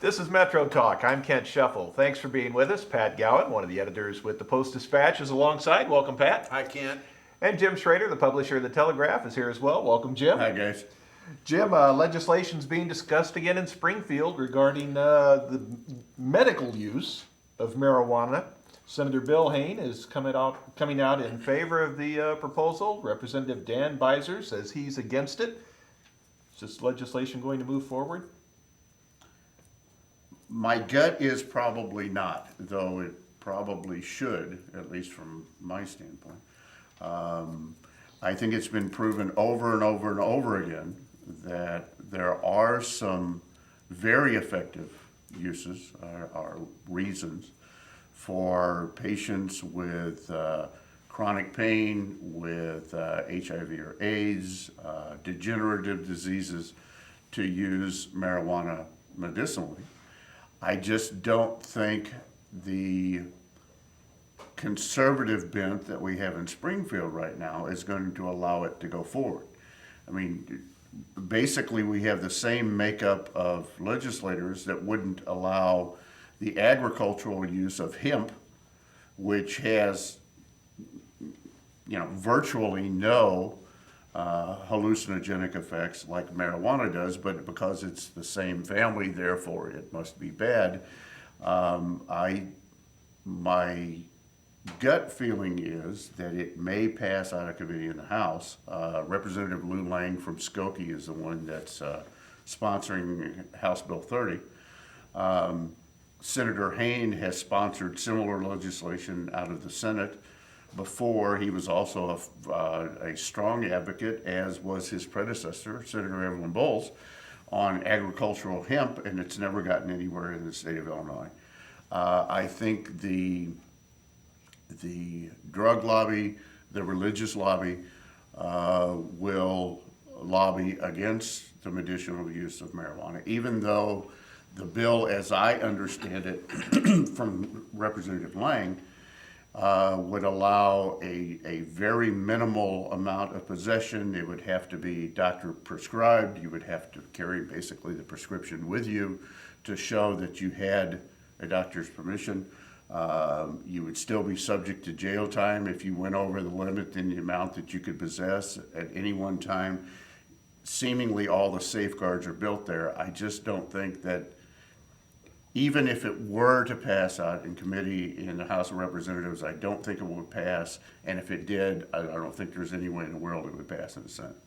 This is Metro Talk. I'm Kent Shuffle. Thanks for being with us. Pat Gowan, one of the editors with the Post-Dispatch, is alongside. Welcome, Pat. Hi, Kent. And Jim Schrader, the publisher of the Telegraph, is here as well. Welcome, Jim. Hi, guys. Jim, legislation's being discussed again in Springfield regarding the medical use of marijuana. Senator Bill Hayne is coming out in favor of the proposal. Representative Dan Beiser says he's against it. Is this legislation going to move forward? My gut is probably not, though it probably should, at least from my standpoint. I think it's been proven over and over and over again that there are some very effective uses or reasons for patients with chronic pain, with HIV or AIDS, degenerative diseases, to use marijuana medicinally. I just don't think the conservative bent that we have in Springfield right now is going to allow it to go forward. I mean, basically we have the same makeup of legislators that wouldn't allow the agricultural use of hemp, which has, virtually no hallucinogenic effects like marijuana does, but because it's the same family, therefore it must be bad. My gut feeling is that it may pass out of committee in the House. Representative Lou Lang from Skokie is the one that's sponsoring House Bill 30. Senator Hayne has sponsored similar legislation out of the Senate. Before, he was also a strong advocate, as was his predecessor, Senator Evelyn Bowles, on agricultural hemp, and it's never gotten anywhere in the state of Illinois. I think the drug lobby, the religious lobby, will lobby against the medicinal use of marijuana, even though the bill, as I understand it from Representative Lang, would allow a very minimal amount of possession. It would have to be doctor prescribed. You would have to carry basically the prescription with you to show that you had a doctor's permission. You would still be subject to jail time if you went over the limit in the amount that you could possess at any one time. Seemingly all the safeguards are built there. I just don't think that, even if it were to pass out in committee in the House of Representatives, I don't think it would pass. And if it did, I don't think there's any way in the world it would pass in the Senate.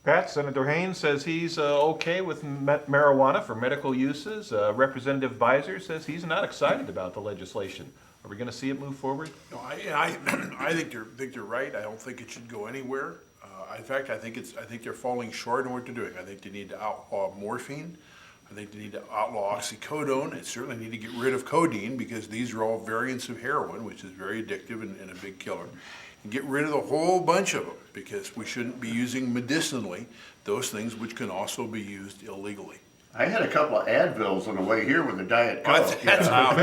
Pat, Senator Haynes says he's okay with marijuana for medical uses. Representative Beiser says he's not excited about the legislation. Are we going to see it move forward? No, I think they're right. I don't think it should go anywhere. In fact, I think they're falling short on what they're doing. I think they need to outlaw morphine. I think they need to outlaw oxycodone. They certainly need to get rid of codeine, because these are all variants of heroin, which is very addictive and a big killer. And get rid of the whole bunch of them, because we shouldn't be using medicinally those things which can also be used illegally. I had a couple of Advils on the way here with a Diet Coke. That's out.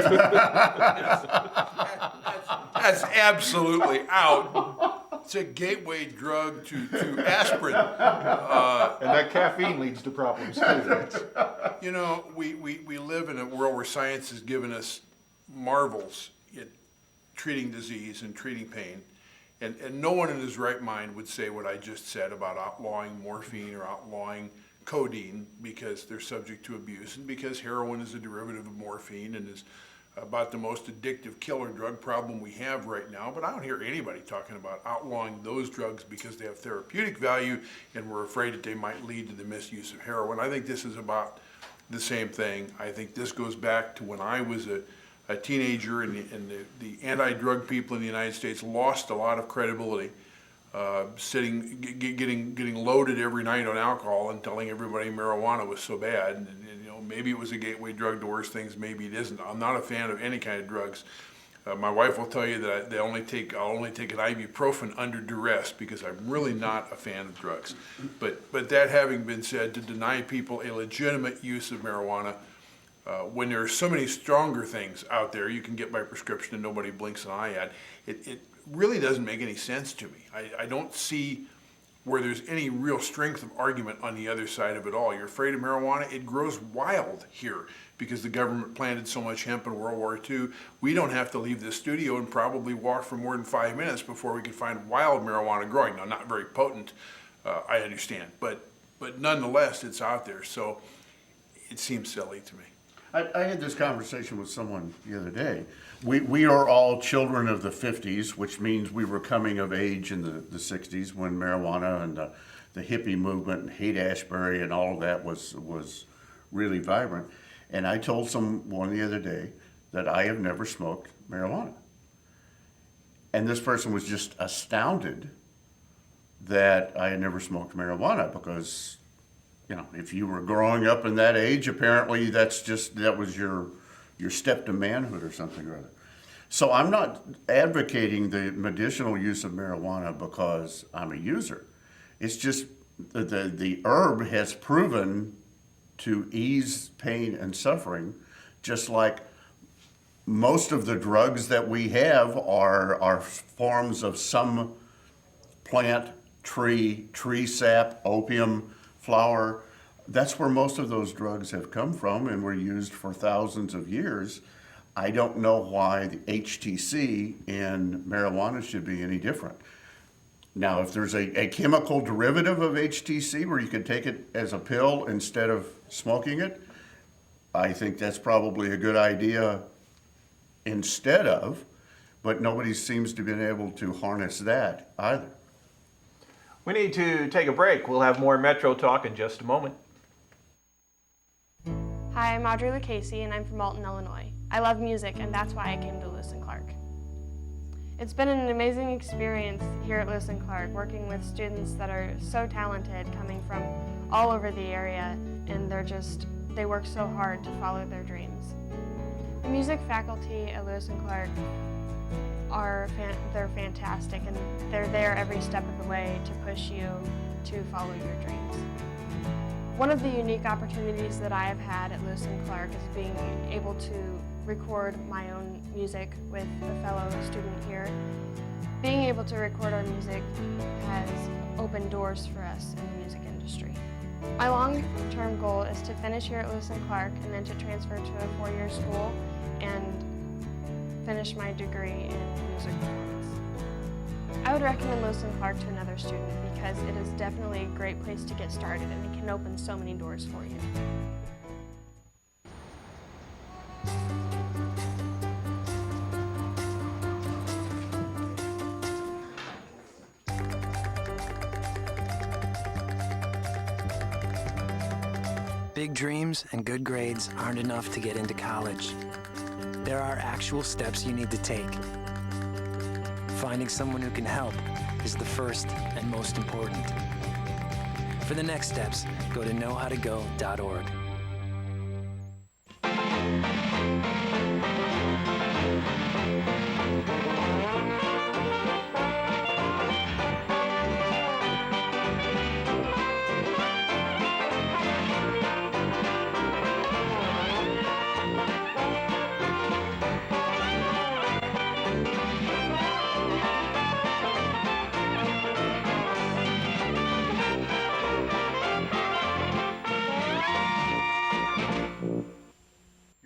That's absolutely out. It's a gateway drug to aspirin. And that caffeine leads to problems too. We live in a world where science has given us marvels at treating disease and treating pain. And no one in his right mind would say what I just said about outlawing morphine or outlawing codeine because they're subject to abuse, and because heroin is a derivative of morphine and is about the most addictive killer drug problem we have right now. But I don't hear anybody talking about outlawing those drugs because they have therapeutic value and we're afraid that they might lead to the misuse of heroin. I think this is about the same thing. I think this goes back to when I was a teenager, and the anti-drug people in the United States lost a lot of credibility, getting loaded every night on alcohol and telling everybody marijuana was so bad. And maybe it was a gateway drug to worse things, maybe it isn't. I'm not a fan of any kind of drugs. My wife will tell you that I'll only take an ibuprofen under duress, because I'm really not a fan of drugs. But that having been said, to deny people a legitimate use of marijuana, when there are so many stronger things out there you can get by prescription and nobody blinks an eye at, it really doesn't make any sense to me. I don't see where there's any real strength of argument on the other side of it all. You're afraid of marijuana? It grows wild here because the government planted so much hemp in World War II. We don't have to leave this studio and probably walk for more than 5 minutes before we can find wild marijuana growing. Now, not very potent, I understand, but nonetheless, it's out there. So it seems silly to me. I had this conversation with someone the other day. We are all children of the 50s, which means we were coming of age in the 60s when marijuana and the hippie movement and Haight-Ashbury and all of that was really vibrant. And I told someone the other day that I have never smoked marijuana. And this person was just astounded that I had never smoked marijuana because, you know, if you were growing up in that age, apparently that was your step to manhood or something or other. So I'm not advocating the medicinal use of marijuana because I'm a user. It's just the herb has proven to ease pain and suffering, just like most of the drugs that we have are forms of some plant, tree sap, opium, flower. That's where most of those drugs have come from and were used for thousands of years. I don't know why the HTC in marijuana should be any different. Now, if there's a chemical derivative of HTC where you can take it as a pill instead of smoking it, I think that's probably a good idea instead of, but nobody seems to have been able to harness that either. We need to take a break. We'll have more Metro Talk in just a moment. Hi, I'm Audrey Lucchese, and I'm from Alton, Illinois. I love music, and that's why I came to Lewis & Clark. It's been an amazing experience here at Lewis & Clark, working with students that are so talented, coming from all over the area, and they work so hard to follow their dreams. The music faculty at Lewis & Clark they're fantastic, and they're there every step of the way to push you to follow your dreams. One of the unique opportunities that I have had at Lewis & Clark is being able to record my own music with a fellow student here. Being able to record our music has opened doors for us in the music industry. My long-term goal is to finish here at Lewis & Clark and then to transfer to a four-year school and finish my degree in music performance. I would recommend Lewis & Clark to another student because it is definitely a great place to get started and it can open so many doors for you. Big dreams and good grades aren't enough to get into college. There are actual steps you need to take. Finding someone who can help is the first and most important. For the next steps, go to knowhowtogo.org.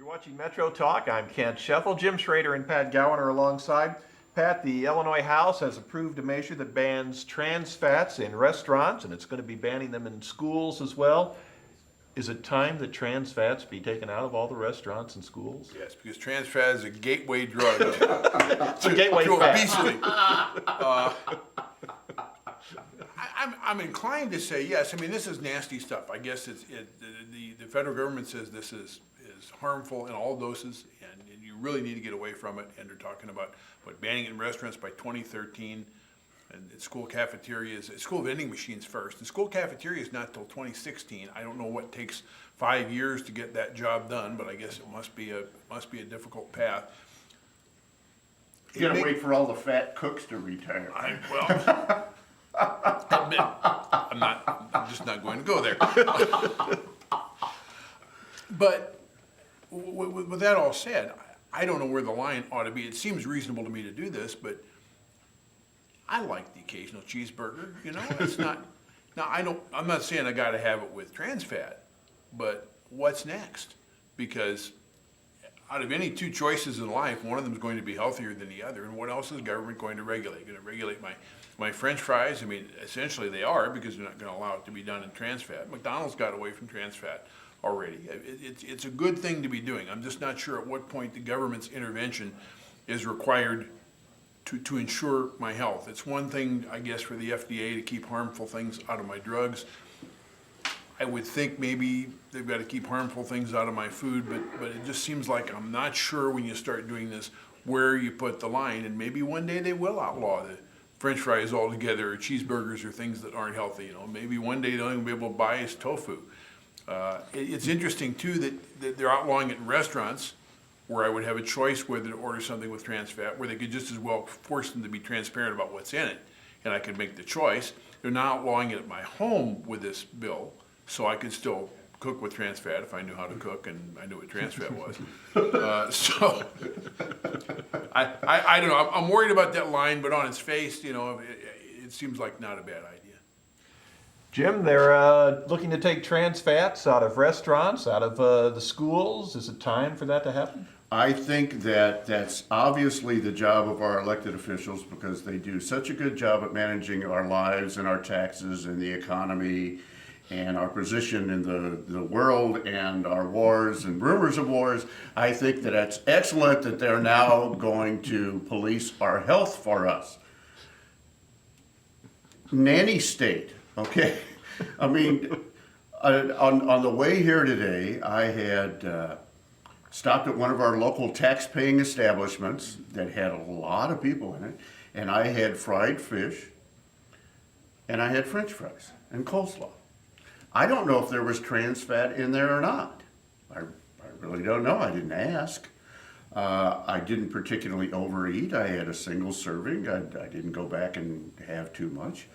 Watching Metro Talk. I'm Kent Scheffel. Jim Schrader and Pat Gowan are alongside. Pat, the Illinois House has approved a measure that bans trans fats in restaurants, and it's going to be banning them in schools as well. Is it time that trans fats be taken out of all the restaurants and schools? Yes, because trans fat is a gateway drug It's a gateway to fat. obesity. I'm inclined to say yes. I mean, this is nasty stuff. I guess the federal government says this is harmful in all doses, and you really need to get away from it. And they're talking about banning it in restaurants by 2013, and at school cafeterias, school vending machines first. And school cafeterias not till 2016. I don't know what takes 5 years to get that job done, but I guess it must be a difficult path. You gotta wait for all the fat cooks to retire. I'm just not going to go there. But with that all said, I don't know where the line ought to be. It seems reasonable to me to do this, but I like the occasional cheeseburger, you know, it's not, now I'm not saying I gotta have it with trans fat, but what's next? Because out of any two choices in life, one of them is going to be healthier than the other, and what else is the government going to regulate? Going to regulate my French fries? I mean, essentially they are, because they're not going to allow it to be done in trans fat. McDonald's got away from trans fat already. It's a good thing to be doing. I'm just not sure at what point the government's intervention is required to ensure my health. It's one thing, I guess, for the FDA to keep harmful things out of my drugs. I would think maybe they've got to keep harmful things out of my food, but it just seems like I'm not sure when you start doing this where you put the line, and maybe one day they will outlaw the French fries altogether, or cheeseburgers, or things that aren't healthy. You know, maybe one day they'll even be able to buy us tofu. It's interesting too that they're outlawing it in restaurants, where I would have a choice whether to order something with trans fat, where they could just as well force them to be transparent about what's in it, and I could make the choice. They're now outlawing it at my home with this bill, so I could still cook with trans fat if I knew how to cook and I knew what trans fat was. So I don't know. I'm worried about that line, but on its face, you know, it seems like not a bad idea. Jim, they're looking to take trans fats out of restaurants, out of the schools. Is it time for that to happen? I think that that's obviously the job of our elected officials, because they do such a good job at managing our lives and our taxes and the economy and our position in the world and our wars and rumors of wars. I think that it's excellent that they're now going to police our health for us. Nanny state, okay? I mean, on the way here today, I had stopped at one of our local tax-paying establishments that had a lot of people in it, and I had fried fish, and I had French fries and coleslaw. I don't know if there was trans fat in there or not. I really don't know. I didn't ask. I didn't particularly overeat. I had a single serving. I didn't go back and have too much.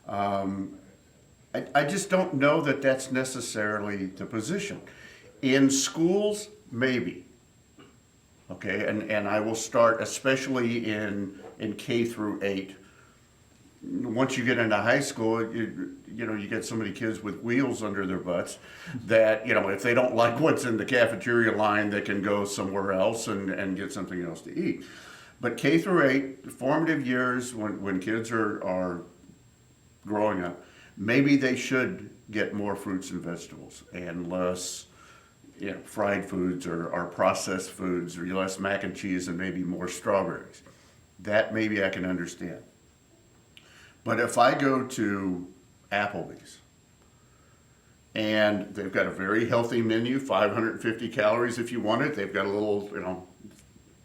I just don't know that that's necessarily the position. In schools, maybe. Okay, and I will start especially in K through 8. Once you get into high school, you know, you get so many kids with wheels under their butts that, you know, if they don't like what's in the cafeteria line, they can go somewhere else and get something else to eat. But K through 8, formative years, when kids are growing up, maybe they should get more fruits and vegetables and less, you know, fried foods or processed foods, or less mac and cheese and maybe more strawberries. That maybe I can understand. But if I go to Applebee's and they've got a very healthy menu, 550 calories if you want it, they've got a little, you know,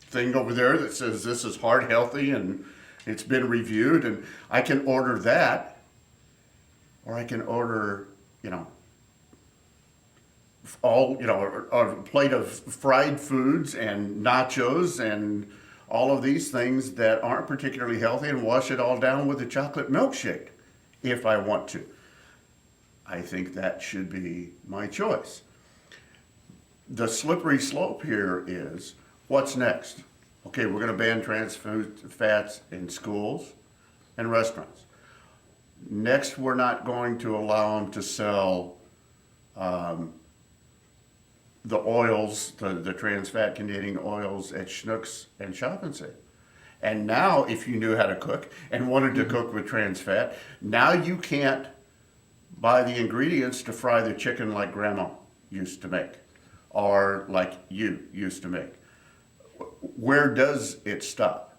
thing over there that says this is heart healthy and it's been reviewed, and I can order that, or I can order, you know, all, you know, a plate of fried foods and nachos and all of these things that aren't particularly healthy, and wash it all down with a chocolate milkshake if I want to. I think that should be my choice. The slippery slope here is, what's next? Okay, we're going to ban trans fats in schools and restaurants. Next, we're not going to allow them to sell the oils, the trans fat containing oils at Schnucks and Shop and Save. And now, if you knew how to cook and wanted to cook with trans fat, now you can't buy the ingredients to fry the chicken like Grandma used to make, or like you used to make. Where does it stop?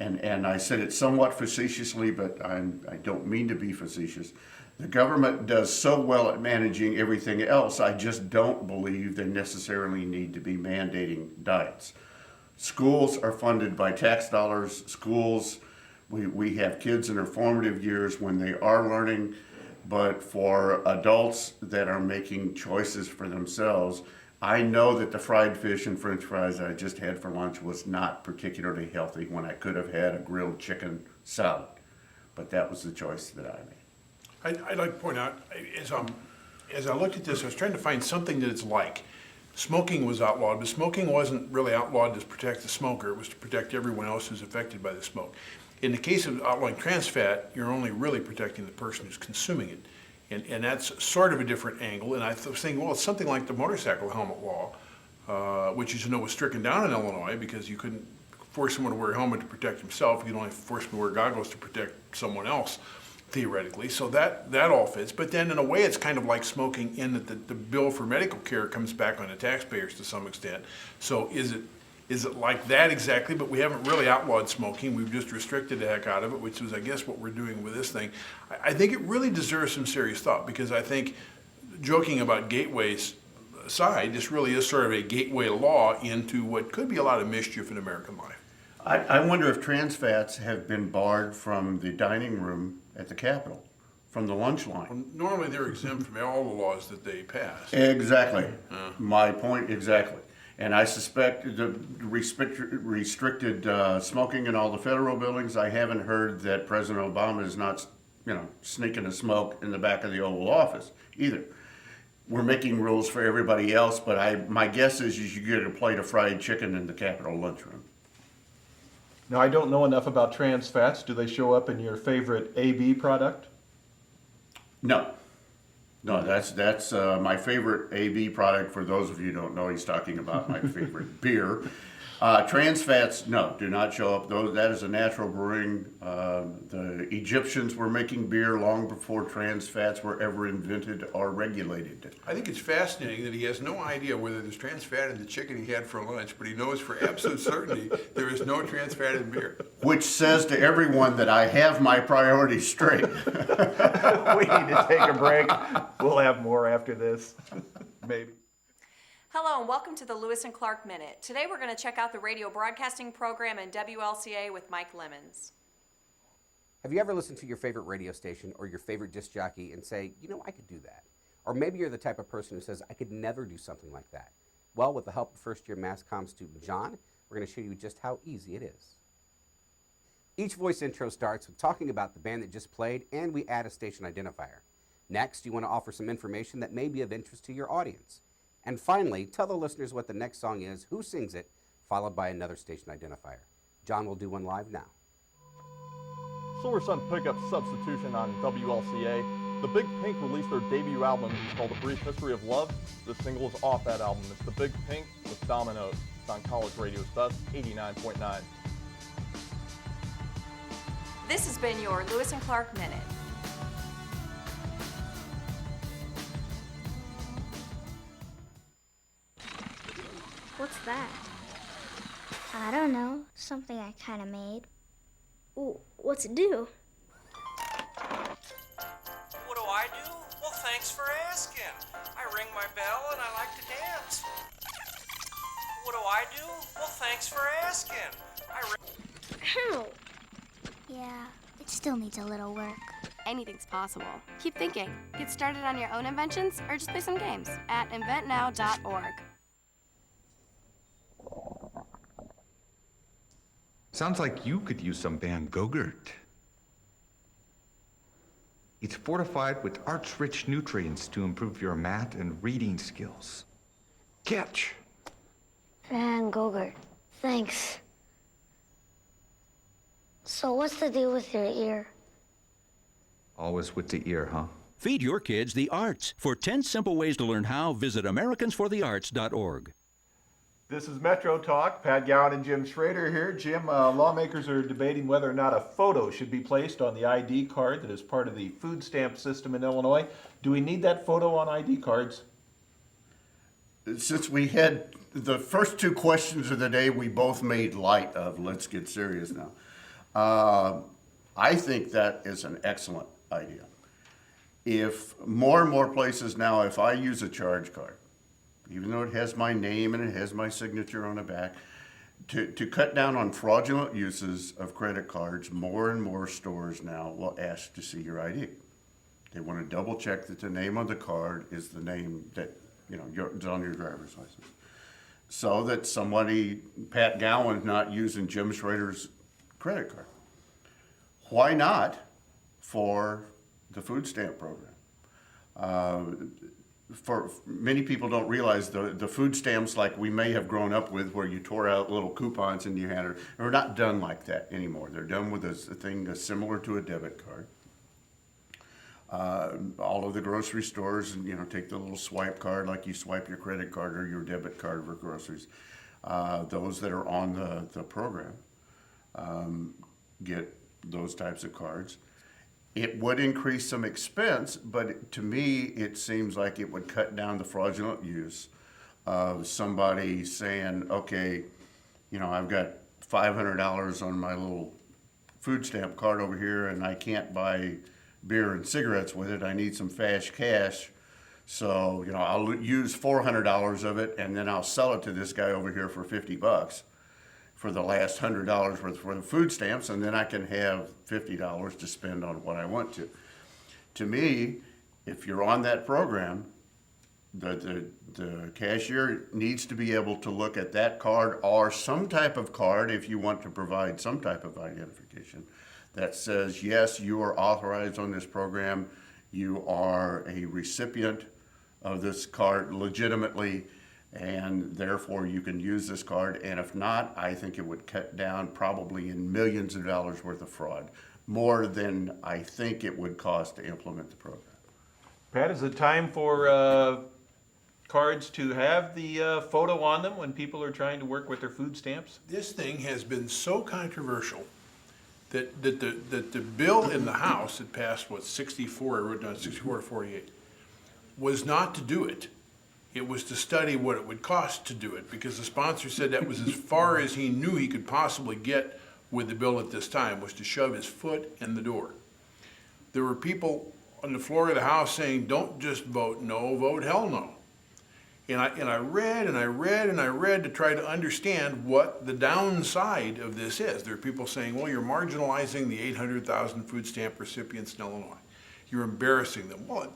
And I said it somewhat facetiously, but I don't mean to be facetious. The government does so well at managing everything else, I just don't believe they necessarily need to be mandating diets. Schools are funded by tax dollars. Schools, we have kids in their formative years when they are learning, but for adults that are making choices for themselves, I know that the fried fish and French fries I just had for lunch was not particularly healthy when I could have had a grilled chicken salad, but that was the choice that I made. I'd like to point out, as I looked at this, I was trying to find something that it's like. Smoking was outlawed, but smoking wasn't really outlawed to protect the smoker. It was to protect everyone else who's affected by the smoke. In the case of outlawing trans fat, you're only really protecting the person who's consuming it. And that's sort of a different angle. And I was thinking, well, it's something like the motorcycle helmet law, which, as you know, was stricken down in Illinois because you couldn't force someone to wear a helmet to protect himself. You could only force them to wear goggles to protect someone else, theoretically. So that all fits. But then in a way, it's kind of like smoking in that the bill for medical care comes back on the taxpayers to some extent. So is it like that exactly? But we haven't really outlawed smoking. We've just restricted the heck out of it, which is, I guess, what we're doing with this thing. I think it really deserves some serious thought because I think, joking about gateways aside, this really is sort of a gateway law into what could be a lot of mischief in American life. I wonder if trans fats have been barred from the dining room at the Capitol, from the lunch line. Normally, they're exempt from all the laws that they pass. Exactly. My point exactly. And I suspect the restricted smoking in all the federal buildings. I haven't heard that President Obama is not, sneaking a smoke in the back of the Oval Office either. We're making rules for everybody else, but my guess is you should get a plate of fried chicken in the Capitol lunchroom. Now, I don't know enough about trans fats. Do they show up in your favorite AB product? No. No, that's my favorite AB product. For those of you who don't know, he's talking about my favorite beer. Trans fats, no, do not show up. That is a natural brewing. The Egyptians were making beer long before trans fats were ever invented or regulated. I think it's fascinating that he has no idea whether there's trans fat in the chicken he had for lunch, but he knows for absolute certainty there is no trans fat in beer. Which says to everyone that I have my priorities straight. We need to take a break. We'll have more after this, maybe. Hello and welcome to the Lewis and Clark Minute. Today we're going to check out the radio broadcasting program and WLCA with Mike Lemons. Have you ever listened to your favorite radio station or your favorite disc jockey and say, I could do that? Or maybe you're the type of person who says, I could never do something like that. Well, with the help of first-year mass comm student John, we're going to show you just how easy it is. Each voice intro starts with talking about the band that just played, and we add a station identifier. Next, you want to offer some information that may be of interest to your audience. And finally, tell the listeners what the next song is, who sings it, followed by another station identifier. John will do one live now. Silver Sun Pickup Substitution on WLCA. The Big Pink released their debut album called A Brief History of Love. The single is off that album. It's The Big Pink with Dominoes. It's on College Radio's Best 89.9. This has been your Lewis and Clark Minute. What's that? I don't know. Something I kind of made. Ooh, what's it do? What do I do? Well, thanks for asking. I ring my bell and I like to dance. What do I do? Well, thanks for asking. Ow! Yeah, it still needs a little work. Anything's possible. Keep thinking. Get started on your own inventions or just play some games at inventnow.org. Sounds like you could use some Van Gogurt. It's fortified with arch-rich nutrients to improve your math and reading skills. Catch! Van Gogurt, thanks. So what's the deal with your ear? Always with the ear, huh? Feed your kids the arts. For 10 simple ways to learn how, visit AmericansForTheArts.org. This is Metro Talk. Pat Gowan and Jim Schrader here. Jim, lawmakers are debating whether or not a photo should be placed on the ID card that is part of the food stamp system in Illinois. Do we need that photo on ID cards? Since we had the first two questions of the day, we both made light of. Let's get serious now. I think that is an excellent idea. If more and more places now, if I use a charge card, even though it has my name and it has my signature on the back, to cut down on fraudulent uses of credit cards, more and more stores now will ask to see your ID. They want to double check that the name on the card is the name that is on your driver's license. So that somebody, Pat Gowan, not using Jim Schrader's credit card. Why not for the food stamp program? for many people don't realize the food stamps like we may have grown up with, where you tore out little coupons in your hand, are not done like that anymore. They're done with a thing that's similar to a debit card. All of the grocery stores, take the little swipe card like you swipe your credit card or your debit card for groceries. Those that are on the program get those types of cards. It would increase some expense, but to me, it seems like it would cut down the fraudulent use of somebody saying, okay, I've got $500 on my little food stamp card over here and I can't buy beer and cigarettes with it. I need some fast cash. So, I'll use $400 of it and then I'll sell it to this guy over here for $50 for the last $100 worth for the food stamps, and then I can have $50 to spend on what I want to. To me, if you're on that program, the cashier needs to be able to look at that card or some type of card, if you want to provide some type of identification, that says, yes, you are authorized on this program, you are a recipient of this card legitimately, and therefore you can use this card. And if not, I think it would cut down probably in millions of dollars worth of fraud, more than I think it would cost to implement the program. Pat, is it time for cards to have the photo on them when people are trying to work with their food stamps? This thing has been so controversial that the bill in the House that passed, 64, I wrote down 64 to 48, was not to do it. It was to study what it would cost to do it, because the sponsor said that was as far as he knew he could possibly get with the bill at this time, was to shove his foot in the door. There were people on the floor of the House saying, don't just vote no, vote hell no. And I read and I read and I read to try to understand what the downside of this is. There are people saying, well, you're marginalizing the 800,000 food stamp recipients in Illinois. You're embarrassing them. Well,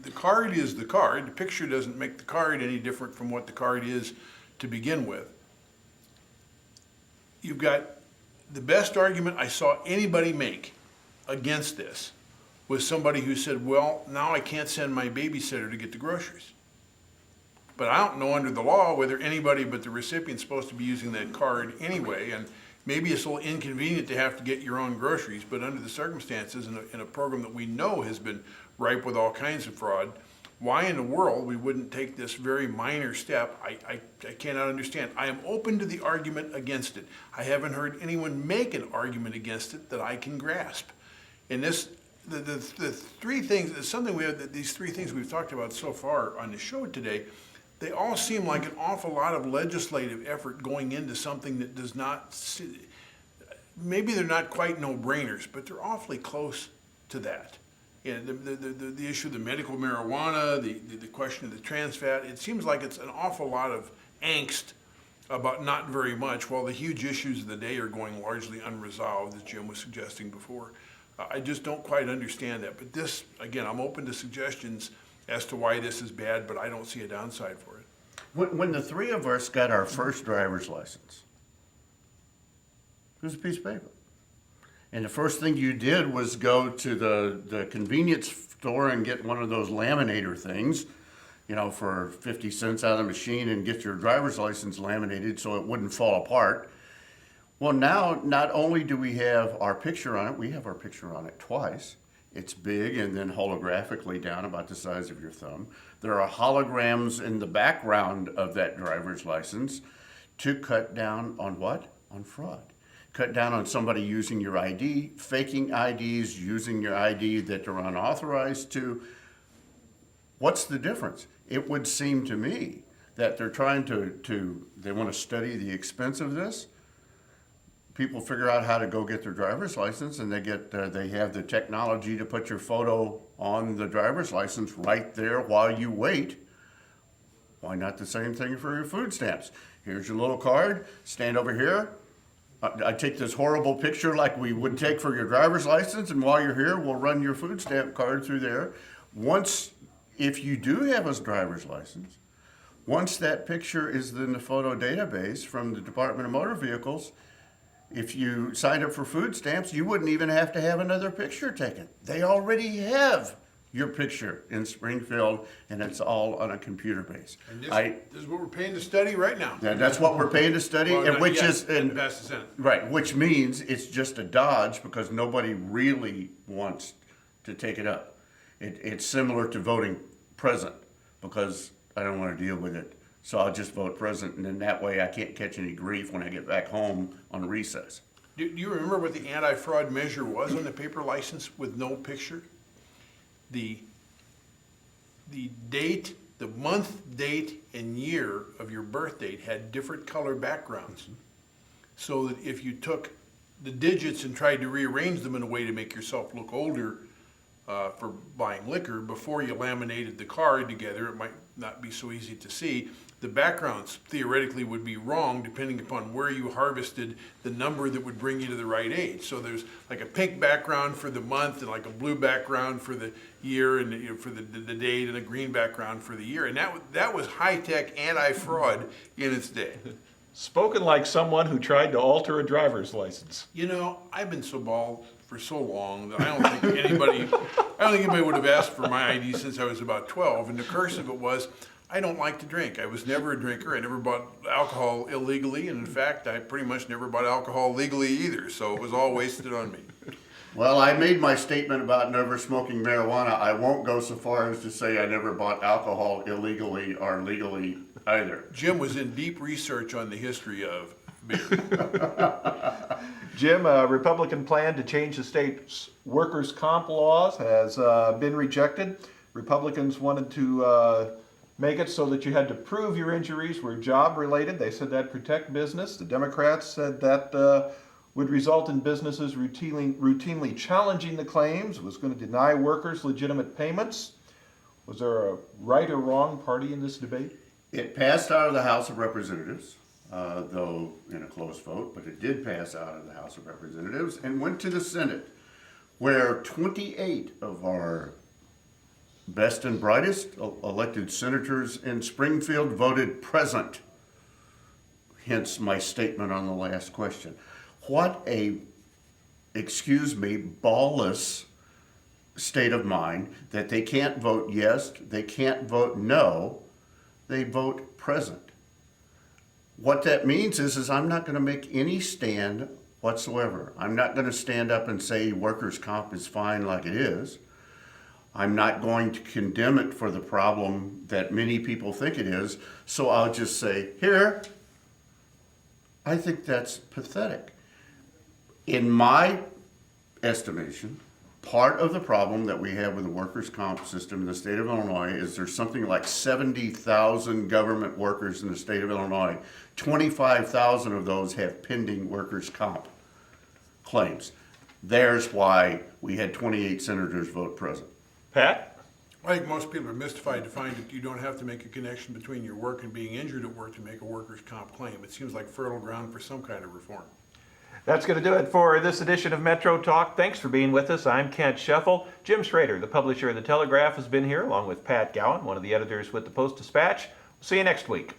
the card is the card. The picture doesn't make the card any different from what the card is to begin with. You've got the best argument I saw anybody make against this was somebody who said, well, now I can't send my babysitter to get the groceries. But I don't know under the law whether anybody but the recipient's supposed to be using that card anyway, and maybe it's a little inconvenient to have to get your own groceries, but under the circumstances in a program that we know has been ripe with all kinds of fraud, why in the world we wouldn't take this very minor step, I cannot understand. I am open to the argument against it. I haven't heard anyone make an argument against it that I can grasp. And this, the three things, something we have, these three things we've talked about so far on the show today, they all seem like an awful lot of legislative effort going into something that does not, maybe they're not quite no-brainers, but they're awfully close to that. And the issue of the medical marijuana, the question of the trans fat, it seems like it's an awful lot of angst about not very much, while the huge issues of the day are going largely unresolved, as Jim was suggesting before. I just don't quite understand that. But this, again, I'm open to suggestions as to why this is bad, but I don't see a downside for it. When the three of us got our first driver's license, it was a piece of paper. And the first thing you did was go to the convenience store and get one of those laminator things, for 50 cents out of the machine, and get your driver's license laminated so it wouldn't fall apart. Well, now, not only do we have our picture on it, we have our picture on it twice. It's big and then holographically down about the size of your thumb. There are holograms in the background of that driver's license to cut down on what? On fraud. Cut down on somebody using your ID, faking IDs, using your ID that they're unauthorized to. What's the difference? It would seem to me that they're trying they want to study the expense of this. People figure out how to go get their driver's license, and they have the technology to put your photo on the driver's license right there while you wait. Why not the same thing for your food stamps? Here's your little card, stand over here. I take this horrible picture like we would take for your driver's license, and while you're here, we'll run your food stamp card through there. If you do have a driver's license, once that picture is in the photo database from the Department of Motor Vehicles, if you signed up for food stamps, you wouldn't even have to have another picture taken. They already have your picture in Springfield, and it's all on a computer base. And this is what we're paying to study right now. That's what we're paying to study, Well, and not which yet. is Didn't pass the Senate. right, which means it's just a dodge because nobody really wants to take it up. It's similar to voting present because I don't want to deal with it. So I'll just vote present, and then that way I can't catch any grief when I get back home on recess. Do you remember what the anti-fraud measure was on the paper license with no picture? The date, the month, date, and year of your birth date had different color backgrounds. So that if you took the digits and tried to rearrange them in a way to make yourself look older for buying liquor, before you laminated the card together, it might not be so easy to see. The backgrounds theoretically would be wrong depending upon where you harvested the number that would bring you to the right age. So there's like a pink background for the month and like a blue background for the year and for the date and a green background for the year. And that was high-tech anti-fraud in its day. Spoken like someone who tried to alter a driver's license. You know, I've been so bald for so long that I don't think anybody would have asked for my ID since I was about 12. And the curse of it was, I don't like to drink. I was never a drinker. I never bought alcohol illegally. And in fact, I pretty much never bought alcohol legally either. So it was all wasted on me. Well, I made my statement about never smoking marijuana. I won't go so far as to say I never bought alcohol illegally or legally either. Jim was in deep research on the history of beer. Jim, a Republican plan to change the state's workers' comp laws has been rejected. Republicans wanted to make it so that you had to prove your injuries were job-related. They said that'd protect business. The Democrats said that would result in businesses routinely challenging the claims, was going to deny workers legitimate payments. Was there a right or wrong party in this debate? It passed out of the House of Representatives, though in a close vote, but it did pass out of the House of Representatives and went to the Senate, where 28 of our best and brightest elected senators in Springfield voted present. Hence my statement on the last question. What a, excuse me, ballless state of mind that they can't vote yes, they can't vote no, they vote present. What that means is I'm not going to make any stand whatsoever. I'm not going to stand up and say workers' comp is fine like it is. I'm not going to condemn it for the problem that many people think it is. So I'll just say, here, I think that's pathetic. In my estimation, part of the problem that we have with the workers' comp system in the state of Illinois is there's something like 70,000 government workers in the state of Illinois. 25,000 of those have pending workers' comp claims. There's why we had 28 senators vote present. Pat? I think most people are mystified to find that you don't have to make a connection between your work and being injured at work to make a workers' comp claim. It seems like fertile ground for some kind of reform. That's going to do it for this edition of Metro Talk. Thanks for being with us. I'm Kent Scheffel. Jim Schrader, the publisher of The Telegraph, has been here, along with Pat Gowan, one of the editors with the Post-Dispatch. We'll see you next week.